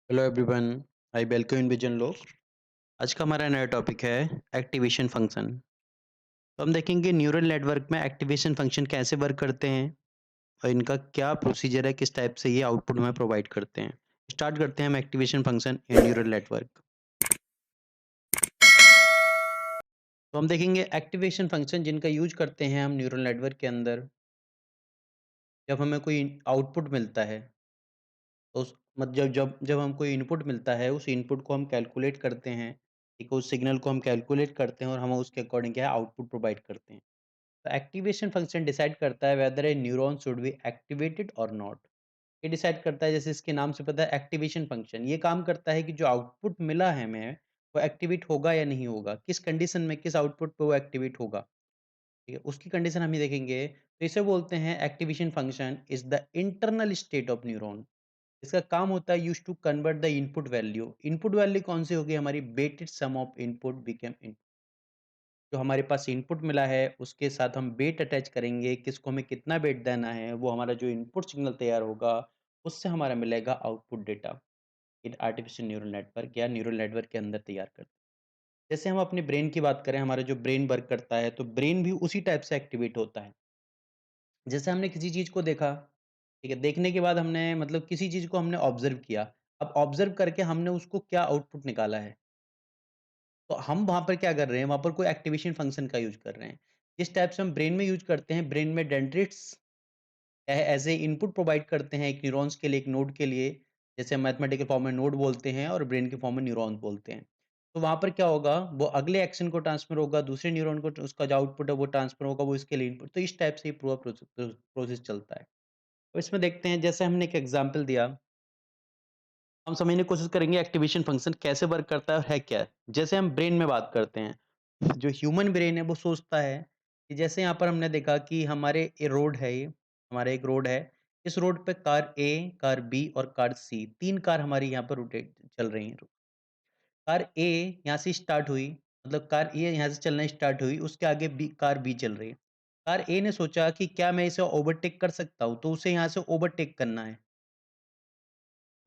Hello everyone. I welcome in vision लोग। आज का हमारा नया टॉपिक है एक्टिवेशन फंक्शन। तो हम देखेंगे न्यूरल नेटवर्क में एक्टिवेशन फंक्शन कैसे वर्क करते हैं और इनका क्या प्रोसीजर है, किस टाइप से ये आउटपुट हमें प्रोवाइड करते हैं। स्टार्ट करते हैं हम activation function in neural network. तो हम देखेंगे एक्टिवेशन फंक्शन जिनका यूज करते हैं हम न्यूरल नेटवर्क के अंदर जब हमें कोई आउटपुट मिलता है। तो उस मत जब जब जब हमको इनपुट मिलता है, उस इनपुट को हम कैलकुलेट करते हैं, ठीक है? उस सिग्नल को हम कैलकुलेट करते हैं और हम उसके अकॉर्डिंग क्या है आउटपुट प्रोवाइड करते हैं। तो एक्टिवेशन फंक्शन डिसाइड करता है whether a neuron should be activated or not. ये डिसाइड करता है, जैसे इसके नाम से पता है एक्टिवेशन फंक्शन ये काम करता है कि जो आउटपुट मिला है हमें वो एक्टिवेट होगा या नहीं होगा, किस कंडीशन में किस आउटपुट पे वो एक्टिवेट होगा। ठीक है, उसकी कंडीशन हम ही देखेंगे। तो इसे बोलते हैं activation function is the internal state of neuron. इसका काम होता है used to convert the input value कौन सी होगी हमारी, weighted sum of input become in. जो हमारे पास इनपुट मिला है उसके साथ हम वेट अटैच करेंगे, किसको हमें कितना वेट देना है, वो हमारा जो इनपुट सिग्नल तैयार होगा उससे हमारा मिलेगा output data. In artificial neural network या न्यूरल नेटवर्क के अंदर तैयार करते हैं। जैसे हम अपने ब्रेन की बात करें, हमारा जो ब्रेन वर्क करता है तो ब्रेन भी उसी टाइप से एक्टिवेट होता है। जैसे हमने किसी चीज को देखा, ठीक है, देखने के बाद हमने मतलब किसी चीज को हमने ऑब्जर्व किया। अब ऑब्जर्व करके हमने उसको क्या आउटपुट निकाला है, तो हम वहाँ पर क्या कर रहे हैं, वहाँ पर कोई एक्टिवेशन फंक्शन का यूज़ कर रहे हैं। जिस टाइप से हम ब्रेन में यूज़ करते हैं, ब्रेन में डेंड्रिट्स एज़ ए इनपुट प्रोवाइड करते हैं एक न्यूरॉन्स के लिए, एक नोड के लिए। जैसे मैथमेटिकल फॉर्म में नोड बोलते हैं और ब्रेन के फॉर्म में न्यूरॉन बोलते हैं। तो वहाँ पर क्या होगा, वो अगले एक्शन को ट्रांसफ़र होगा, दूसरे न्यूरॉन को उसका जो आउटपुट है वो ट्रांसफ़र होगा, वो इसके लिए इनपुट। तो इस टाइप से ये पूरा प्रोसेस चलता है। तो इसमें देखते हैं, जैसे हमने एक एग्ज़ाम्पल दिया, हम समझने की कोशिश करेंगे एक्टिवेशन फंक्शन कैसे वर्क करता है और है क्या? जैसे हम ब्रेन में बात करते हैं, जो ह्यूमन ब्रेन है वो सोचता है कि जैसे यहाँ पर हमने देखा कि हमारे ये रोड है, ये हमारा एक रोड है। इस रोड पे कार ए, कार बी और कार सी 3 कार हमारी यहाँ पर रोटेट चल रही हैं। कार ए यहाँ से स्टार्ट हुई, मतलब कार ए यहाँ से चलना स्टार्ट हुई, उसके आगे बी कार बी चल रही है। कार ए ने सोचा कि क्या मैं इसे ओवरटेक कर सकता हूँ? तो उसे यहाँ से ओवरटेक करना है।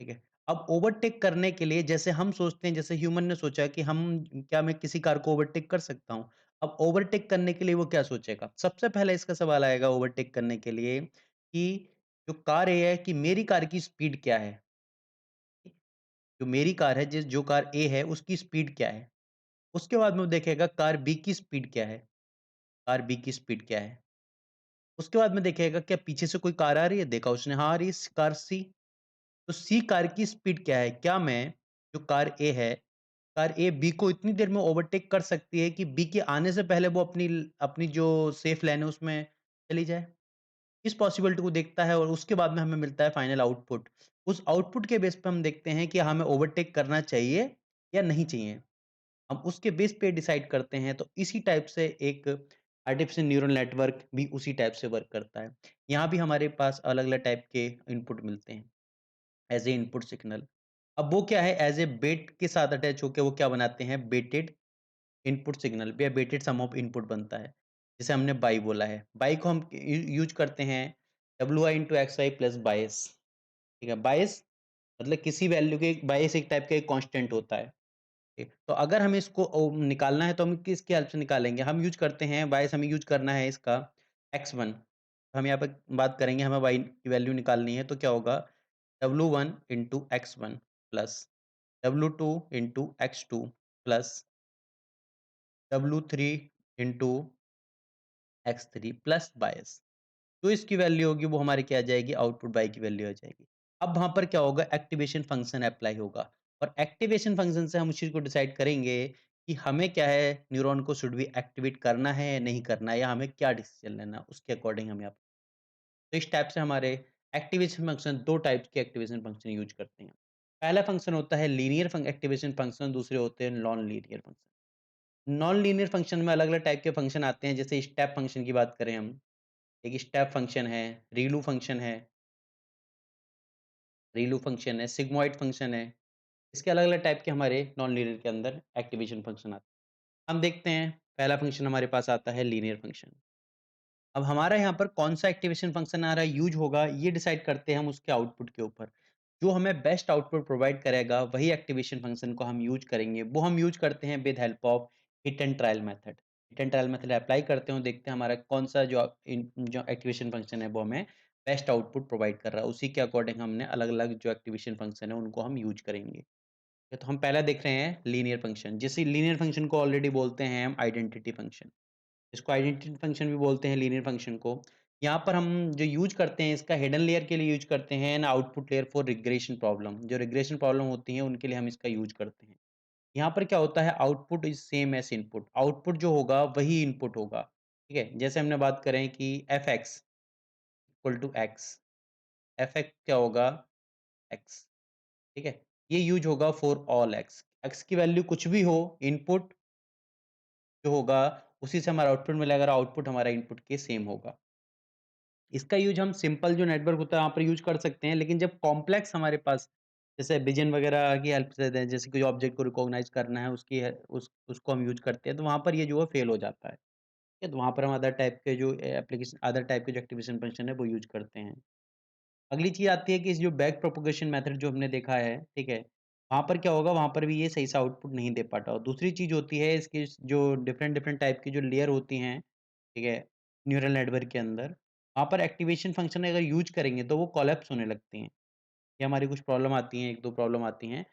ठीक है। अब ओवरटेक करने के लिए जैसे हम सोचते हैं, जैसे ह्यूमन ने सोचा कि हम क्या मैं किसी कार को ओवरटेक कर सकता हूँ? अब ओवरटेक करने के लिए वो क्या सोचेगा? सबसे पहले इसका सवाल आएगा ओवरटेक करने के लिए कि जो कार ए है कि मेरी कार की स्पीड क्या है? जो मेरी कार है, जिस जो कार ए है उसकी स्पीड क्या है? उसके बाद में वो देखेगा कार बी की स्पीड क्या है? कार बी की स्पीड क्या है? उसके बाद में देखेगा क्या पीछे से कोई कार आ रही है? देखा उसने, हाँ, आ रही है कार सी। तो सी कार की स्पीड क्या है? क्या मैं जो कार ए है, कार ए बी को इतनी देर में ओवरटेक कर सकती है कि बी के आने से पहले वो अपनी जो सेफ लाइन है उसमें चली जाए? इस पॉसिबिलिटी को देखता है और उसके बाद में हमें मिलता है फाइनल आउटपुट। उस आउटपुट के बेस पे हम देखते हैं कि हमें ओवरटेक करना चाहिए या नहीं चाहिए। हम उसके बेस पे डिसाइड करते हैं। तो इसी टाइप से एक आर्टिफिशियल न्यूरल नेटवर्क भी उसी टाइप से वर्क करता है। यहाँ भी हमारे पास अलग-अलग टाइप के इनपुट मिलते हैं। As a input signal. अब वो क्या है, एज़ ए वेट के साथ अटैच होके वो क्या बनाते हैं, वेटेड इनपुट सिग्नल या वेटेड सम ऑफ इनपुट बनता है। जैसे हमने बाई बोला है, बाई को हम यूज़ करते हैं WI इंटू XI प्लस बायस। ठीक है, बायस मतलब किसी वैल्यू के बायस एक टाइप का एक कांस्टेंट होता है। ठीक, तो अगर हमें इसको निकालना है तो हम किसकी हेल्प से निकालेंगे? हम यूज़ करते हैं बायस, हमें यूज़ करना है इसका x1। हम यहाँ पे बात करेंगे, हमें y की वैल्यू निकालनी है तो क्या होगा, W1 into x1 plus W2 into x2 plus W3 into x3 plus bias. जो इसकी वैल्यू होगी वो हमारी क्या आ जाएगी, आउटपुट y की वैल्यू आ जाएगी। अब वहाँ पर क्या होगा, एक्टिवेशन फंक्शन अप्लाई होगा और एक्टिवेशन फंक्शन से हम उस चीज़ को डिसाइड करेंगे कि हमें क्या है, न्यूरॉन को शुड बी एक्टिवेट करना है या नहीं करना है, या हमें क्या डिसीजन लेना है, उसके अकॉर्डिंग हम यहाँ। तो इस टाइप से हमारे एक्टिवेशन फंक्शन, 2 टाइप्स के एक्टिवेशन फंक्शन यूज़ करते हैं। पहला फंक्शन होता है लीनियर एक्टिवेशन फंक्शन, दूसरे होते हैं non linear function. Non linear function में अलग-अलग टाइप के फंक्शन आते हैं, जैसे स्टेप फंक्शन की बात करें हम, एक स्टेप फंक्शन है, रीलू फंक्शन है, सिग्मॉइड फंक्शन है। इसके अलग-अलग टाइप के हमारे नॉन लीनियर के अंदर एक्टिवेशन फंक्शन आते हैं। हम देखते हैं, पहला फंक्शन हमारे पास आता है लीनियर फंक्शन। अब हमारा यहाँ पर कौन-सा एक्टिवेशन फंक्शन आ रहा है, यूज़ होगा, ये डिसाइड करते हैं हम उसके आउटपुट के ऊपर। जो हमें बेस्ट आउटपुट प्रोवाइड करेगा, वही एक्टिवेशन फंक्शन को हम यूज़ करेंगे। वो हम यूज़ करते हैं with help of hit and trial method. Hit and trial method apply करते हैं और देखते हैं हमारा कौन-सा जो एक्टिवेशन फंक्शन है वो हमें बेस्ट आउटपुट प्रोवाइड कर रहा है। उसी के अकॉर्डिंग हमने अलग-अलग जो एक्टिवेशन फंक्शन है उनको हम यूज़ करेंगे। तो हम पहला देख रहे हैं लीनियर फंक्शन। जिस लीनियर फंक्शन को ऑलरेडी बोलते हैं हम आइडेंटिटी फंक्शन। इसको आइडेंटिटी फंक्शन भी बोलते हैं लीनियर फंक्शन को। यहाँ पर हम जो यूज़ करते हैं इसका हिडन लेयर के लिए यूज़ करते हैं and output layer for regression problem. जो रिग्रेशन प्रॉब्लम होती है उनके लिए हम इसका यूज़ करते हैं। यहाँ पर क्या होता है output is same as input. Output जो होगा वही इनपुट होगा। ठीक है? जैसे हमने बात करें कि fx equal to x, fx क्या होगा x, ठीक है? ये यूज़ होगा फॉर ऑल x। x की वैल्यू कुछ भी हो, इनपुट जो होगा उसी से हमारा आउटपुट मिलेगा और आउटपुट हमारा इनपुट के सेम होगा। इसका यूज़ हम सिंपल जो नेटवर्क होता है वहाँ पर यूज़ कर सकते हैं, लेकिन जब कॉम्प्लेक्स हमारे पास जैसे विज़न वगैरह की हेल्प से दें, जैसे कोई ऑब्जेक्ट को रिकॉग्नाइज़ करना है उसकी है उसको हम यूज़ करते हैं, तो वहाँ पर ये जो है फेल हो जाता है। ठीक है? तो वहाँ पर हम अदर टाइप के जो एक्टिवेशन फंक्शन है वो यूज़ करते हैं। अगली चीज़ आती है कि इस जो बैक प्रोपगेशन मेथड जो हमने देखा है, ठीक है? वहाँ पर क्या होगा, वहाँ पर भी ये सही से आउटपुट नहीं दे पाता और दूसरी चीज़ होती है इसकी जो डिफरेंट डिफरेंट टाइप की जो लेयर होती हैं, ठीक है? न्यूरल नेटवर्क के अंदर, वहाँ पर एक्टिवेशन फंक्शन अगर यूज़ करेंगे तो वो कोलैप्स होने लगती हैं। ये हमारी कुछ प्रॉब्लम आती हैं, 1-2 प्रॉब्लम आती हैं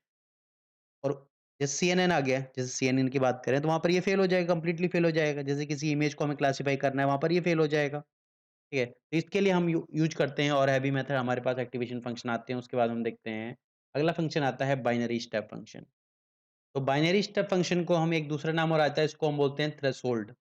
और जैसे सीएनएन आ गया, जैसे सीएनएन की बात करें तो वहाँ पर ये फेल हो जाएगा, कंप्लीटली फेल हो जाएगा। जैसे किसी इमेज को हमें क्लासिफाई करना है, वहाँ पर ये फेल हो जाएगा। ठीक है? तो इसके लिए हम यूज़ करते हैं और हैवी मेथड हमारे पास एक्टिवेशन फंक्शन आते हैं, उसके बाद हम देखते हैं, अगला फंक्शन आता है बाइनरी स्टेप फंक्शन। तो बाइनरी स्टेप फंक्शन को हम एक दूसरा नाम और आता है, इसको हम बोलते हैं थ्रेशोल्ड।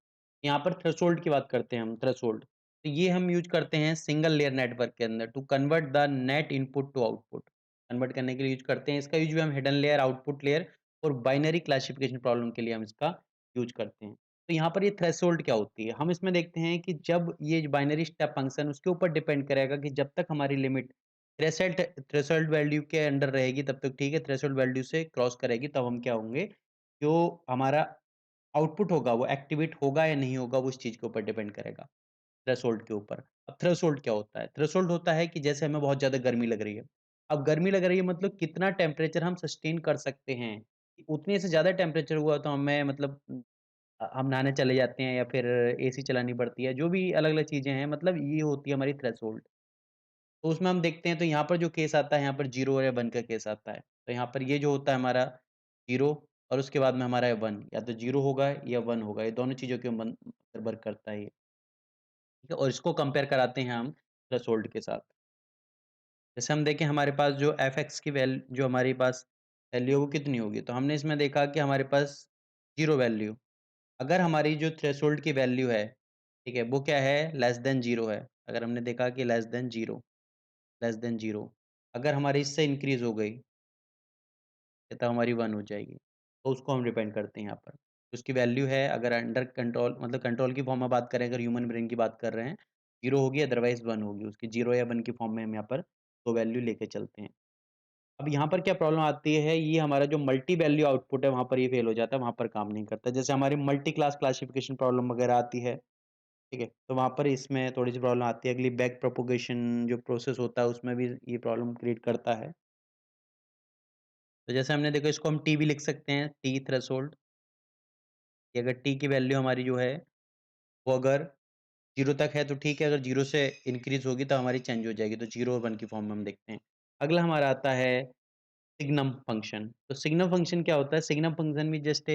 यहाँ पर थ्रेशोल्ड की बात करते हैं हम, थ्रेशोल्ड। तो ये हम यूज़ करते हैं सिंगल लेयर नेटवर्क के अंदर to convert the net input to output. Convert करने के लिए यूज़ करते हैं। इसका यूज़ भी हम हिडन लेयर, आउटपुट लेयर और बाइनरी क्लासिफिकेशन प्रॉब्लम के लिए हम इसका यूज़ करते हैं। तो यहाँ पर ये थ्रेशोल्ड क्या होती है? हम इसमें देखते हैं कि जब ये बाइनरी स्टेप फंक्शन उसके ऊपर डिपेंड करेगा कि जब तक हमारी लिमिट थ्रेशोल्ड थ्रेशोल्ड वैल्यू के अंडर रहेगी तब तक ठीक है, थ्रेशोल्ड वैल्यू से क्रॉस करेगी तब हम क्या होंगे, जो हमारा आउटपुट होगा वो एक्टिवेट होगा या नहीं होगा, वो इस चीज़ के ऊपर डिपेंड करेगा, थ्रेशोल्ड के ऊपर। अब थ्रेशोल्ड क्या होता है? थ्रेशोल्ड होता है कि जैसे हमें बहुत ज़्यादा गर्मी लग रही है। अब गर्मी लग रही है मतलब कितना टेम्परेचर हम सस्टेन कर सकते हैं। उतने से ज़्यादा टेम्परेचर हुआ तो हमें मतलब हम नहाने चले जाते हैं या फिर एसी चलानी पड़ती है, जो भी अलग-अलग चीज़ें हैं मतलब ये होती है हमारी थ्रेशोल्ड। तो उसमें हम देखते हैं तो यहाँ पर जो केस आता है, यहाँ पर 0 और या 1 का केस आता है। तो यहाँ पर ये जो होता है हमारा 0 और उसके बाद में हमारा 1 या तो 0 होगा या 1 होगा, ये दोनों चीज़ों के मन निर्भर करता है ये, ठीक है? और इसको कंपेयर कराते हैं हम थ्रेशोल्ड के साथ। जैसे हम देखें हमारे पास जो fx की जो हमारे पास वैल्यू है वो कितनी होगी? तो हमने इसमें देखा कि हमारे पास 0 वैल्यू, अगर हमारी जो थ्रेशोल्ड की वैल्यू है, ठीक है? वो क्या है? लेस देन 0 है। अगर हमने देखा कि लेस देन 0 अगर हमारी इससे इंक्रीज़ हो गई, तब हमारी 1 हो जाएगी। तो उसको हम डिपेंड करते हैं यहाँ पर। उसकी वैल्यू है अगर अंडर कंट्रोल मतलब कंट्रोल की फॉर्म में बात करें, अगर ह्यूमन ब्रेन की बात कर रहे हैं, 0 होगी अदरवाइज़ 1 होगी। उसकी 0 या 1 की फॉर्म में हम यहाँ पर वो वैल्यू लेके चलते हैं। अब यहाँ पर क्या प्रॉब्लम आती है, ये हमारा जो मल्टी वैल्यू आउटपुट है, वहाँ पर ये फेल हो जाता है, वहाँ पर काम नहीं करता। जैसे हमारी मल्टी क्लास क्लासिफिकेशन प्रॉब्लम वगैरह आती है, ठीक है? तो वहाँ पर इसमें थोड़ी-सी प्रॉब्लम आती है। अगली बैक प्रोपगेशन जो प्रोसेस होता है, उसमें भी ये प्रॉब्लम क्रिएट करता है। तो जैसे हमने देखा इसको हम टी भी लिख सकते हैं, टी थ्रेशोल्ड कि अगर टी की वैल्यू हमारी जो है, वो अगर 0 तक है तो ठीक है, अगर 0 से इंक्रीज़ होगी तो हमारी चेंज हो जाएगी, तो 0 और 1 की फॉर्म में हम देखते हैं। अगला हमारा आता है सिग्नम फंक्शन। तो सिग्नम फंक्शन क्या होता है? सिग्नम फंक्शन भी जस्ट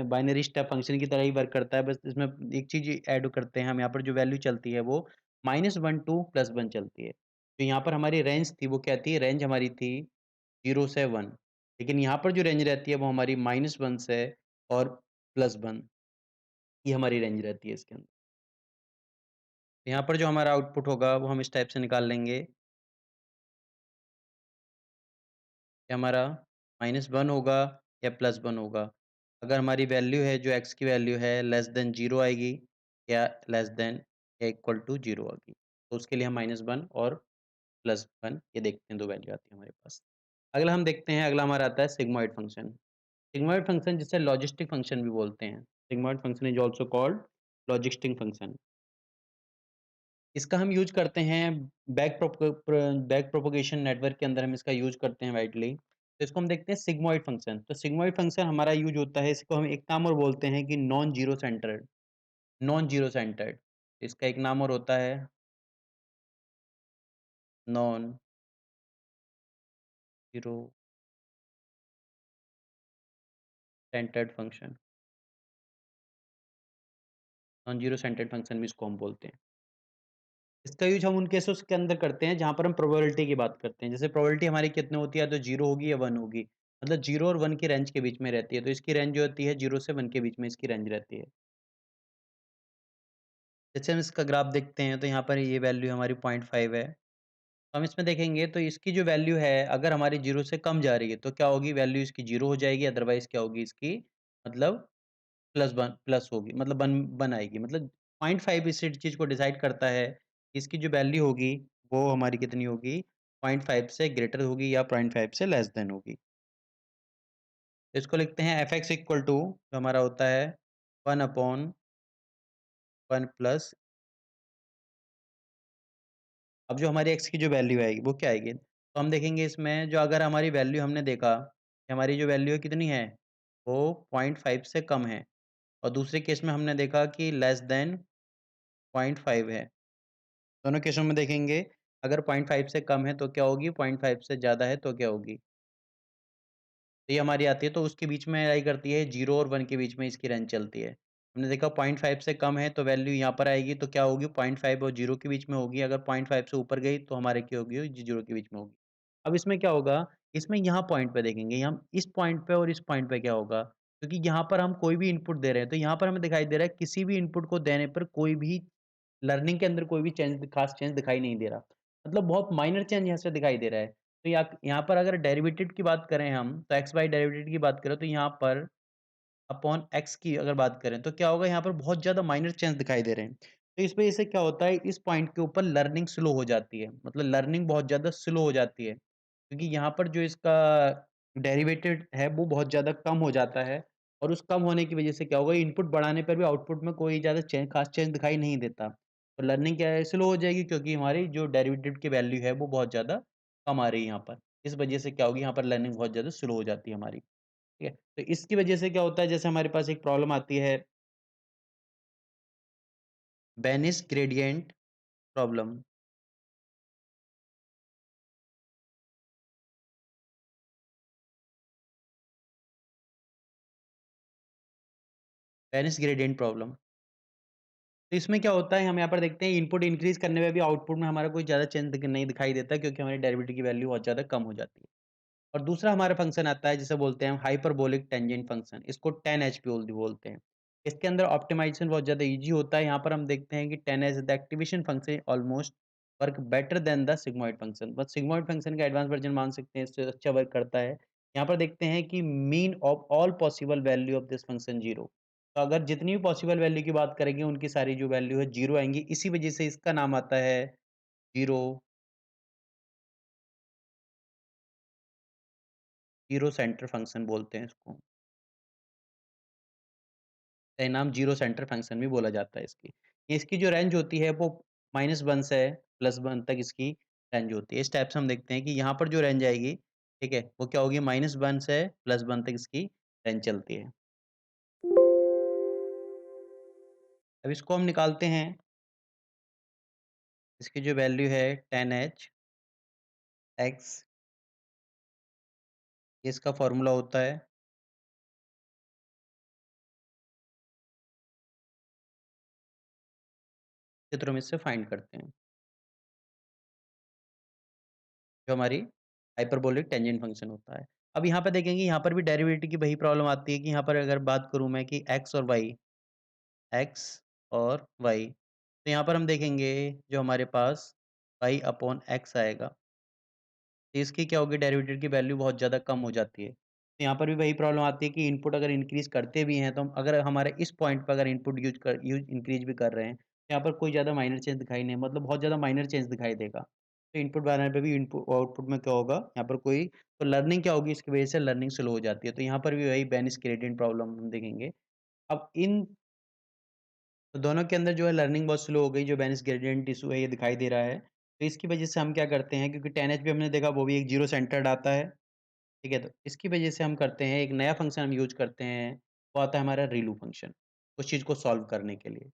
बाइनरी स्टेप फंक्शन की तरह ही वर्क करता है, बस इसमें एक चीज़ ऐड करते हैं हम, यहाँ पर जो वैल्यू चलती है वो -1 टू +1 चलती है। तो यहाँ पर हमारी रेंज थी वो क्या थी? रेंज हमारी थी 0 से 1, लेकिन यहाँ पर जो रेंज रहती है वो हमारी -1 से और +1, ये हमारी रेंज रहती है इसके अंदर। यहाँ पर जो हमारा आउटपुट होगा वो हम इस टाइप से निकाल लेंगे कि हमारा -1 होगा या +1 होगा। अगर हमारी वैल्यू है जो x की वैल्यू है लेस देन 0 आएगी या लेस देन या इक्वल टू 0 आएगी। तो उसके लिए हम -1 और +1 ये देखते हैं 2 वैल्यू आती है हमारे पास। अगला हम देखते हैं, अगला हमारा आता है सिग्मॉइड फंक्शन। सिग्मॉइड फंक्शन जिसे लॉजिस्टिक फंक्शन भी बोलते हैं। Sigmoid function is also called logistic function. इसका हम यूज़ करते हैं बैक प्रोपगेशन नेटवर्क के अंदर हम इसका यूज़ करते हैं वाइडली। तो इसको हम देखते हैं सिग्मॉइड फंक्शन। तो सिग्मॉइड फंक्शन हमारा यूज़ होता है, इसको हम एक नाम और बोलते हैं कि नॉन जीरो सेंटर्ड। इसका एक नाम और होता है non zero centred function. Non zero centred function भी इसको हम बोलते हैं। इसका यूज़ हम उन केसेस के अंदर करते हैं जहाँ पर हम प्रोबेबिलिटी की बात करते हैं। जैसे प्रोबेबिलिटी हमारी कितनी होती है, या तो 0 होगी या 1 होगी। मतलब 0 और 1 की रेंज के बीच में रहती है। तो इसकी रेंज जो होती है 0 से 1 के बीच में इसकी रेंज रहती है। जैसे हम इसका ग्राफ देखते हैं तो यहाँ पर ये वैल्यू हमारी 0.5 है। तो हम इसमें देखेंगे तो इसकी जो वैल्यू है अगर हमारी 0 से कम जा रही है तो क्या होगी, वैल्यू इसकी 0 हो जाएगी, अदरवाइज़ क्या होगी इसकी, मतलब प्लस होगी, मतलब 1 आएगी। मतलब 0.5 इस चीज़ को डिसाइड करता है, कि इसकी जो वैल्यू होगी वो हमारी कितनी होगी, 0.5 से ग्रेटर होगी या 0.5 से लेस देन होगी। इसको लिखते हैं f(x) इक्वल टू जो हमारा होता है 1/1 प्लस, अब जो हमारी x की जो वैल्यू आएगी वो क्या आएगी? तो हम देखेंगे इसमें जो अगर हमारी वैल्यू हमने देखा, कि हमारी जो वैल्यू है कितनी है, वो 0.5 से कम है, और दूसरे केस में हमने देखा कि लेस देन 0.5 है। दोनों केसों में देखेंगे अगर 0.5 से कम है तो क्या होगी, 0.5 से ज़्यादा है तो क्या होगी? तो ये हमारी आती है, तो उसके बीच में लाई करती है, 0 और 1 के बीच में इसकी रेंज चलती है। हमने देखा 0.5 से कम है तो वैल्यू यहाँ पर आएगी, तो क्या होगी, 0.5 और 0 के बीच में होगी। अगर 0.5 से ऊपर गई तो हमारे क्या होगी, 0 के बीच में होगी। अब इसमें क्या होगा, इसमें यहाँ पॉइंट पे देखेंगे हम, इस पॉइंट पे और इस पॉइंट पे क्या होगा, क्योंकि यहाँ पर हम कोई भी इनपुट दे रहे हैं, तो यहाँ पर हमें दिखाई दे रहा है किसी भी इनपुट को देने पर कोई भी लर्निंग के अंदर कोई भी ख़ास चेंज दिखाई नहीं दे रहा। मतलब बहुत माइनर चेंज यहाँ से दिखाई दे रहा है। तो यहाँ पर अगर डेरिवेटिव की बात करें हम, तो एक्स बाय डेरिवेटिव की बात करें तो यहाँ पर अपॉन एक्स की अगर बात करें तो क्या होगा, यहाँ पर बहुत ज़्यादा माइनर चेंज दिखाई दे रहे हैं। तो इस वज़ह से क्या होता है, इस पॉइंट के ऊपर लर्निंग स्लो हो जाती है। मतलब लर्निंग बहुत ज़्यादा स्लो हो जाती है। क्योंकि यहाँ पर जो इसका डेरिवेटिव है वो बहुत ज़्यादा कम हो जाता है, और उस कम होने की वज़ह से क्या होगा, इनपुट बढ़ाने पर भी आउटपुट में कोई ज़्यादा ख़ास चेंज दिखाई नहीं देता। तो लर्निंग क्या है, स्लो हो जाएगी, क्योंकि हमारी जो डेरिवेटिव की वैल्यू है वो बहुत ज़्यादा कम आ रही है यहाँ पर। इस वज़ह से क्या होगी, यहाँ पर लर्निंग बहुत ज़्यादा स्लो हो जाती है हमारी। ठीक है? तो इसकी वज़ह से क्या होता है, जैसे हमारे पास एक प्रॉब्लम आती है, बेनिस ग्रेडिएंट प्रॉब्लम। बेनिस ग्रेडिएंट प्रॉब्लम। तो इसमें क्या होता है, हम यहाँ पर देखते हैं इनपुट इंक्रीज़ करने में भी आउटपुट में हमारा कोई ज़्यादा चेंज नहीं दिखाई देता, क्योंकि हमारी डेरिवेटिव की वैल्यू बहुत ज़्यादा कम हो जाती है। और दूसरा हमारा फंक्शन आता है जिसे बोलते हैं हम हाइपरबोलिक टेंजेंट फंक्शन, इसको 10H बोलते हैं। इसके अंदर ऑप्टिमाइज़ेशन बहुत ज़्यादा ईज़ी होता है। यहाँ पर हम देखते हैं कि 10H the activation function almost work better than the sigmoid function. But sigmoid function का एडवांस वर्ज़न मान सकते हैं, इससे अच्छा वर्क करता है। यहाँ पर देखते हैं कि mean of all possible value of this function 0। तो अगर जितनी भी पॉसिबल वैल्यू की बात करेंगे उनकी सारी जो वैल्यू है 0 आएँगी। इसी वज़ह से इसका नाम आता है 0 ज़ीरो सेंटर फंक्शन बोलते हैं इसको। नाम ज़ीरो सेंटर फंक्शन भी बोला जाता है इसकी। इसकी जो रेंज होती है वो -1 से +1 तक इसकी रेंज होती है। इस टाइप से हम देखते हैं कि यहाँ पर जो रेंज आएगी, ठीक है? वो क्या होगी, -1 से +1 तक इसकी रेंज चलती है। अब इसको हम निकालते हैं, इसकी जो वैल्यू है 10H एक्स, ये इसका फ़ॉर्मूला होता है, चित्र में इससे फाइंड करते हैं, जो हमारी हाइपरबोलिक टेंजेंट फंक्शन होता है। अब यहाँ पे देखेंगे, यहाँ पर भी डेरिवेटिव की वही प्रॉब्लम आती है कि यहाँ पर अगर बात करूँ मैं कि एक्स और वाई, तो यहाँ पर हम देखेंगे जो हमारे पास वाई अपॉन एक्स आएगा, तो इसकी क्या होगी, डेरिवेटिव की वैल्यू बहुत ज़्यादा कम हो जाती है। तो यहाँ पर भी वही प्रॉब्लम आती है कि इनपुट अगर इंक्रीज़ करते भी हैं, तो हम अगर हमारे इस पॉइंट पे अगर इनपुट यूज़ इंक्रीज़ भी कर रहे हैं, तो यहाँ पर कोई ज़्यादा माइनर चेंज दिखाई नहीं, मतलब बहुत ज़्यादा माइनर चेंज दिखाई देगा। तो इनपुट बढ़ाने पे भी आउटपुट में क्या होगा, यहाँ पर कोई तो लर्निंग क्या होगी, इसकी वजह से लर्निंग स्लो हो जाती है। तो यहाँ पर भी वही बेनिस ग्रेडिएंट प्रॉब्लम हम देखेंगे। अब इन तो दोनों के अंदर जो है लर्निंग बहुत स्लो हो गई, जो बेनिस ग्रेडिएंट इश्यू है ये दिखाई दे रहा है। तो इसकी वजह से हम क्या करते हैं, क्योंकि 10H भी हमने देखा वो भी एक ज़ीरो सेंटर्ड आता है, ठीक है? तो इसकी वजह से हम करते हैं, एक नया फंक्शन हम यूज़ करते हैं, वो आता है हमारा ReLU फंक्शन, उस चीज़ को सॉल्व करने के लिए।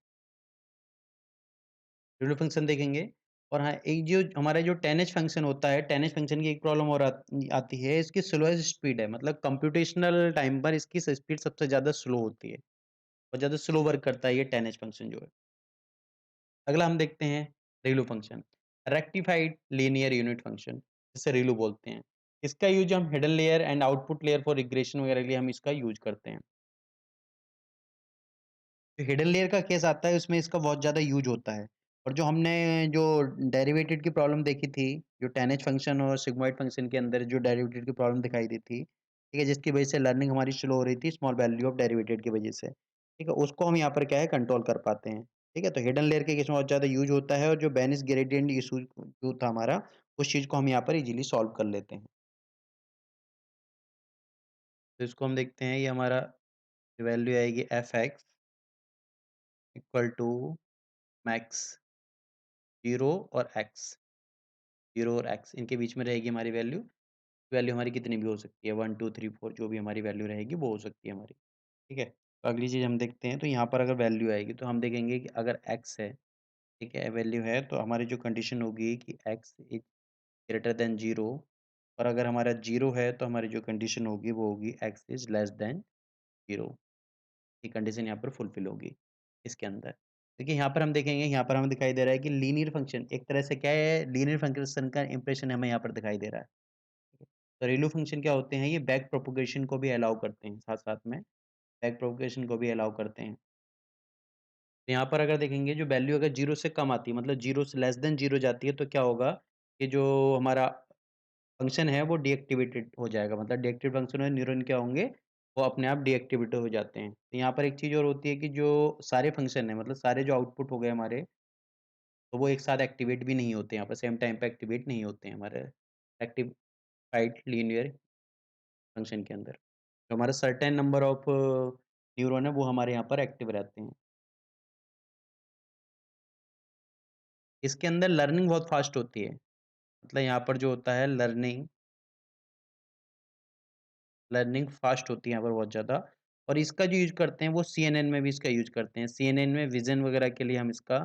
ReLU फंक्शन देखेंगे और हाँ, एक जो हमारा जो 10H फंक्शन होता है, 10H फंक्शन की एक प्रॉब्लम और आती है, इसकी स्लोएस्ट स्पीड है, मतलब कंप्यूटेशनल टाइम पर इसकी स्पीड सबसे ज़्यादा स्लो होती है, बहुत ज़्यादा स्लो वर्क करता है ये 10H फंक्शन जो है। अगला हम देखते हैं ReLU function, rectified linear unit function, जिसे ReLU बोलते हैं। इसका यूज़ हम hidden layer and output layer for regression वगैरह के लिए हम इसका यूज़ करते हैं। जो हिडन लेयर का केस आता है उसमें इसका बहुत ज़्यादा यूज़ होता है और जो डेरिवेटेड की प्रॉब्लम देखी थी, जो 10H फंक्शन और सिग्मॉइड फंक्शन के अंदर जो डेरिवेटेड की प्रॉब्लम दिखाई दी थी, ठीक है? जिसकी वजह से लर्निंग हमारी स्लो हो रही थी स्मॉल वैल्यू ऑफ डेरिवेटेड की वजह से, ठीक है? उसको हम यहाँ पर क्या है कंट्रोल कर पाते हैं, ठीक है? तो हिडन लेयर के केस में बहुत ज़्यादा यूज़ होता है और जो बेनिस ग्रेडिएंट इश्यू जो था हमारा, उस चीज़ को हम यहाँ पर इज़िली सॉल्व कर लेते हैं। तो इसको हम देखते हैं, ये हमारा वैल्यू आएगी fx इक्वल टू मैक्स 0 और x, 0 और x इनके बीच में रहेगी हमारी वैल्यू। वैल्यू हमारी कितनी भी हो सकती है, 1, 2, 3, 4 जो भी हमारी वैल्यू रहेगी वो हो सकती है हमारी, ठीक है? तो अगली चीज़ हम देखते हैं, तो यहाँ पर अगर वैल्यू आएगी तो हम देखेंगे कि अगर x है, ठीक है, वैल्यू है तो हमारी जो कंडीशन होगी कि x इज़ ग्रेटर देन 0 और अगर हमारा 0 है तो हमारी जो कंडीशन होगी वो होगी x इज़ लेस देन 0। ये कंडीशन यहाँ पर फुलफिल होगी इसके अंदर। देखिए यहाँ पर हम देखेंगे, यहाँ पर हमें दिखाई दे रहा है कि लीनियर फंक्शन एक तरह से क्या है, लीनियर फंक्शन का इंप्रेशन हमें यहाँ पर दिखाई दे रहा है। तो रेलू फंक्शन क्या होते हैं, ये बैक प्रोपगेशन को भी अलाउ करते हैं, साथ-साथ में बैक प्रोपगेशन को भी अलाउ करते हैं। तो यहाँ पर अगर देखेंगे जो वैल्यू अगर 0 से कम आती है, मतलब 0 से लेस देन 0 जाती है तो क्या होगा कि जो हमारा फंक्शन है वो डीएक्टिवेटेड हो जाएगा, मतलब डीएक्टिवेट फंक्शन में न्यूरॉन क्या होंगे, वो अपने आप डीएक्टिवेट हो जाते हैं। तो यहाँ पर एक चीज़ और होती है कि जो सारे फंक्शन हैं, मतलब सारे जो आउटपुट हो गए हमारे, तो वो एक साथ एक्टिवेट भी नहीं होते हैं, यहाँ पर सेम टाइम पे एक्टिवेट नहीं होते हैं हमारे रेक्टिफाइड लीनियर फंक्शन के अंदर। जो हमारा सर्टेन नंबर ऑफ न्यूरॉन है वो हमारे यहाँ पर एक्टिव रहते हैं। इसके अंदर लर्निंग बहुत फास्ट होती है, मतलब यहाँ पर जो होता है लर्निंग लर्निंग फ़ास्ट होती है यहाँ पर बहुत ज़्यादा और इसका जो यूज़ करते हैं वो सीएनएन में भी इसका यूज़ करते हैं। सीएनएन में विज़न वगैरह के लिए हम इसका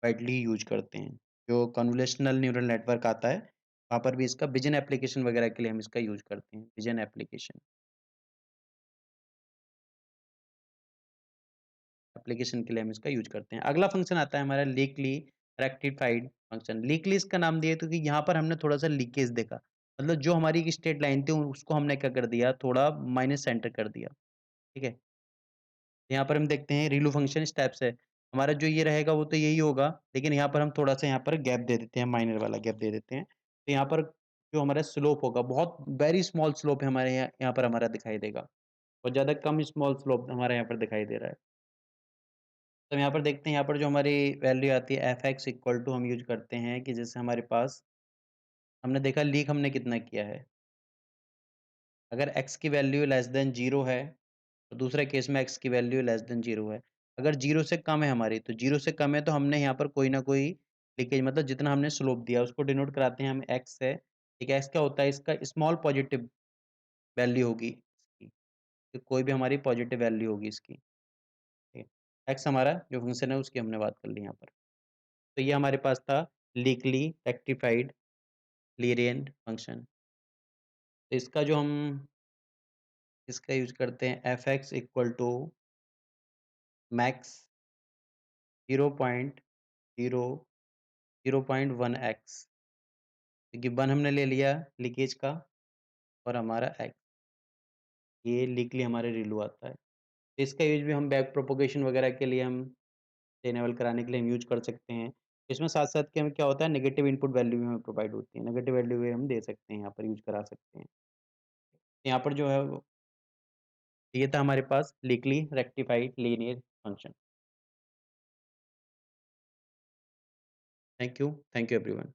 वाइडली यूज़ करते हैं। जो कन्वोल्यूशनल न्यूरल नेटवर्क आता है, वहाँ पर भी इसका विज़न एप्लीकेशन वगैरह के लिए हम इसका यूज़ करते हैं, विज़न एप्लीकेशन के लिए हम इसका यूज़ करते हैं। अगला फंक्शन आता है हमारा लीकली रेक्टिफाइड फंक्शन। लीकली इसका नाम दिया है क्योंकि यहाँ पर हमने थोड़ा-सा लीकेज देखा। मतलब जो हमारी एक स्ट्रेट लाइन थी उसको हमने क्या कर दिया, थोड़ा माइनस सेंटर कर दिया, ठीक है? यहाँ पर हम देखते हैं रीलू फंक्शन इस टाइप से है। हमारा जो ये रहेगा वो तो यही होगा, लेकिन यहाँ पर हम थोड़ा-सा यहाँ पर गैप दे देते हैं, माइनर वाला गैप दे देते हैं। तो यहाँ पर जो हमारा स्लोप होगा, बहुत वेरी स्मॉल स्लोप है हमारे यहाँ यहाँ पर हमारा दिखाई देगा। बहुत ज़्यादा कम स्मॉल स्लोप हमारे यहाँ पर दिखाई दे रहा है। तो यहाँ पर देखते हैं, यहाँ पर जो हमारी वैल्यू आती है fx इक्वल टू हम यूज़ करते हैं कि जैसे हमारे पास हमने देखा लीक हमने कितना किया है। अगर x की वैल्यू लेस देन 0 है तो दूसरे केस में x की वैल्यू लेस देन 0 है। अगर 0 से कम है हमारी, तो 0 से कम है तो हमने यहाँ पर कोई ना कोई लीकेज, मतलब जितना हमने स्लोप दिया उसको डिनोट कराते हैं हम x से। ठीक है, x क्या होता है, इसका स्मॉल पॉजिटिव वैल्यू होगी इसकी, तो कोई भी हमारी पॉजिटिव वैल्यू होगी इसकी, ठीक है। x हमारा जो फंक्शन है उसकी हमने बात कर ली यहाँ पर। तो ये हमारे पास था लीकली रेक्टिफाइड लीनियर फंक्शन। तो इसका जो हम इसका यूज़ करते हैं fx equal to max 0.001x, क्योंकि 1 हमने ले लिया लीकेज का और हमारा x, ये लीकली हमारे रिलू आता है। तो इसका यूज़ भी हम बैक प्रोपगेशन वगैरह के लिए हम इनेबल कराने के लिए हम यूज़ कर सकते हैं। इसमें साथ-साथ के हमें क्या होता है, नेगेटिव इनपुट वैल्यू भी हमें प्रोवाइड होती है। नेगेटिव वैल्यू भी हम दे सकते हैं, यहाँ पर यूज़ करा सकते हैं। यहाँ पर जो है वो ये था हमारे पास leaky rectified linear function. Thank you everyone.